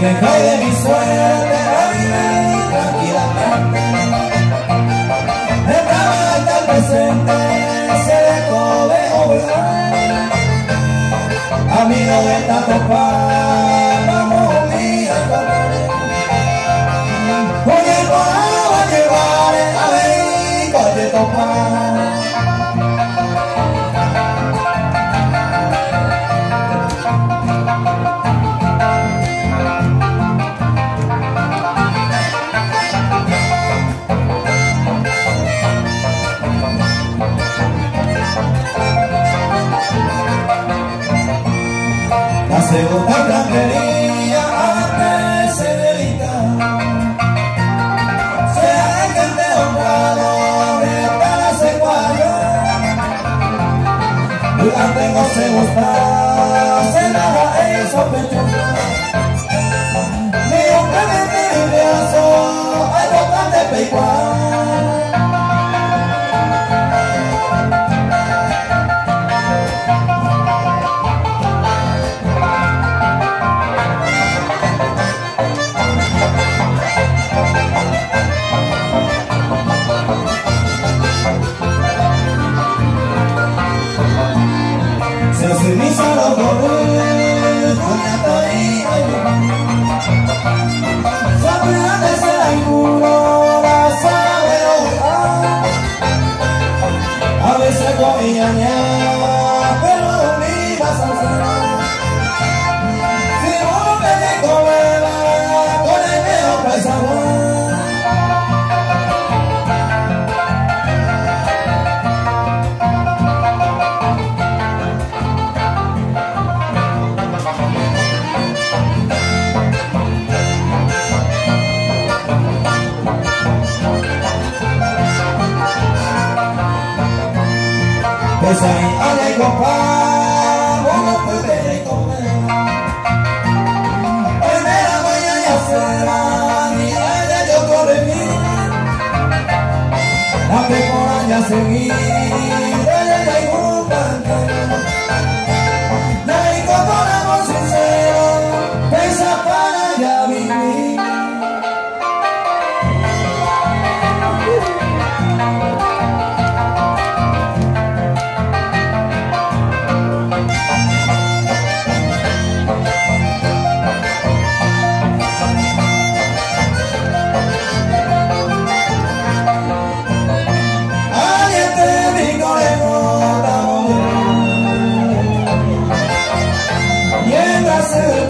me cae de mi suerte a vivir tranquilamente. Estaba hasta el presente, se dejó de olvidar. Amigo de tanto pan, vamos un día a correr. Oye, por agua llevar a ver, coche topar. La segunda cranquería antes se dedica, sea de gente honrado, de para secuayo. La tengo se gusta, se nada es sospechoso. Ni un caliente nervioso, hay bastante peigual. Se me hizo los goles, coñato y ayuno. Sobre la tercera y puro, la sabe ahogar. A veces comía ña, pero no me iba a salsar. Si uno me comeba, con el dedo para el sabor. Pues ahí hay compa, no puede comer. Hoy me la voy a hacer, ni vaya yo corre bien. La pecora ya seguí, ella ya hay un cantero. La digo con amor sincero, pensa para ya vivir. Mientras el